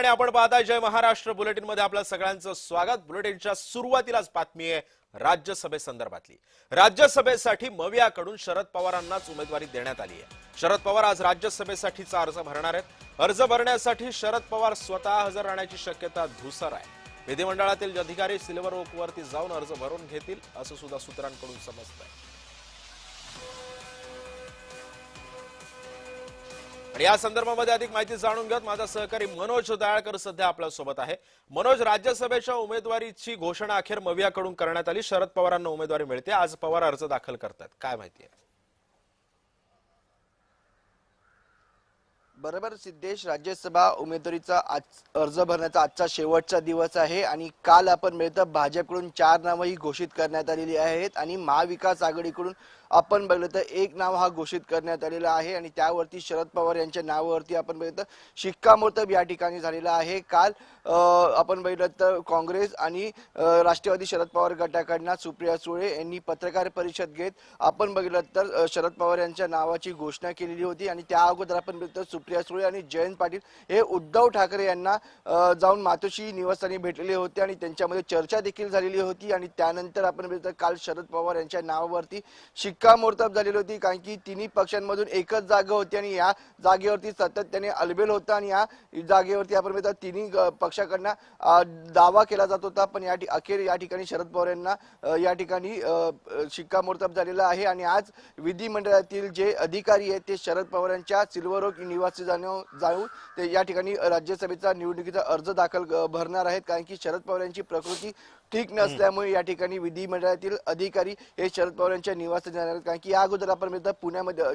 आणि आपण पाहताय जय महाराष्ट्र बुलेटिन मध्ये आपल्या सगळ्यांचं स्वागत। बुलेटिनच्या सुरुवातीलाच बातमी आहे राज्यसभेसंदर्भातली। राज्यसभेसाठी मवियाकडून शरद पवारांनाच उमेदवारी देण्यात आली आहे। शरद पवार आज राज्यसभेसाठीचा अर्ज भरणार आहेत। अर्ज भरण्यासाठी शरद पवार स्वतः हजर राहण्याची शक्यता धुसर आहे। विधिमंडळातील अधिकारी सिल्वर ओकवरती जाऊन अर्ज भरून घेतील असं सुद्धा सूत्रांकडून समजतंय। आणि या संदर्भामध्ये अधिक माहिती जाणून घेत माझा सहकारी मनोज दयाळकर सध्या आपल्या सोबत आहे। मनोज, राज्यसभेच्या उमेदवारीची घोषणा अखेर मवियाकडून करण्यात आली। शरद पवारांना उमेदवारी मिळते। आज पवार अर्ज दाखल करतात, काय माहिती आहे? बरोबर सिद्धेश, राज्यसभा उमेदवारीचा अर्ज भरण्याचा आजचा शेवटचा दिवस आहे आणि काल आपण मिळतं भाजपकडून 4 नावंही घोषित करण्यात आलेली आहेत आणि महाविकास आघाडीकडून आपण बघितलं तर एक नाव हा घोषित करण्यात आलेला आहे आणि त्यावरती शरद पवार यांच्या नावावरती आपण बघितलं शिक्कामोर्तब या ठिकाणी झालेला आहे। काल आपण बघितलं तर काँग्रेस आणि राष्ट्रवादी शरद पवार गटाकडून सुप्रिया सुळे यांनी पत्रकार परिषद घेत आपण बघितलं तर शरद पवार यांच्या नावाची घोषणा केलेली होती आणि त्या अगोदर आपण बघितलं सुप्रिया सुळे आणि जयंत पाटील हे उद्धव ठाकरे यांना जाऊन मातोश्री निवासस्थानी भेटलेले होते आणि त्यांच्यामध्ये चर्चा देखील झालेली होती आणि त्यानंतर आपण बघितलं काल शरद पवार यांच्या नावावरती शिक्कामोर्तब झालेली होती, कारण की तिन्ही पक्षांमधून एकच जागा होती आणि या जागेवरती सातत्याने अलबेल होता आणि या जागेवरती आपण बघितलं तिन्ही पक्षाकडनं दावा केला जात होता। पण अखेर या ठिकाणी शरद पवार यांना या ठिकाणी शिक्कामोर्तब झालेला आहे आणि आज विधिमंडळातील जे अधिकारी आहेत ते शरद पवार यांच्या सिल्वर ओक निवासी जाऊन ते या ठिकाणी राज्यसभेचा निवडणुकीचा अर्ज दाखल भरणार आहेत, कारण की शरद पवार यांची प्रकृती ठीक नसल्यामुळे या ठिकाणी विधिमंडळातील अधिकारी हे शरद पवार यांच्या निवासस्थानी जाणार आहेत। कारण की या अगोदर आपण मिळतं पुण्यामध्ये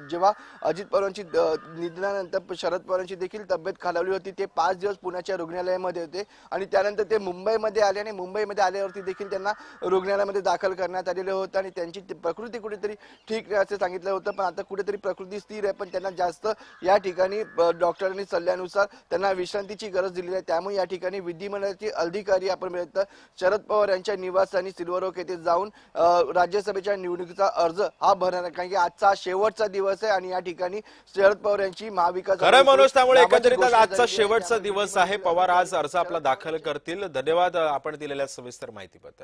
जेव्हा अजित पवारांची निधनानंतर शरद पवारांची देखील तब्येत खालावली होती, ते 5 दिवस पुण्याच्या रुग्णालयामध्ये होते आणि त्यानंतर ते मुंबईमध्ये आले आणि मुंबईमध्ये आल्यावरती देखील त्यांना रुग्णालयामध्ये दाखल करण्यात आलेले होतं आणि त्यांची प्रकृती कुठेतरी ठीक नाही असं सांगितलं होतं। पण आता कुठेतरी प्रकृती स्थिर आहे, पण त्यांना जास्त या ठिकाणी डॉक्टरांनी सल्ल्यानुसार त्यांना विश्रांतीची गरज दिली आहे। त्यामुळे या ठिकाणी विधिमंडळाचे अधिकारी आपण मिळतं शरद पवार यांच्या निवासस्थानी सिल्वर ओक येथे जाऊन राज्यसभेच्या निवडणुकीचा अर्ज हा भरणार आहे, कारण की आजचा शेवटचा दिवस आहे आणि या ठिकाणी शरद पवार यांची महाविकास खरं मनोज, त्यामुळे एकंदरीत आजचा शेवटचा दिवस आहे। पवार आज अर्ज आपला दाखल करतील। धन्यवाद आपण दिलेल्या सविस्तर माहितीबद्दल।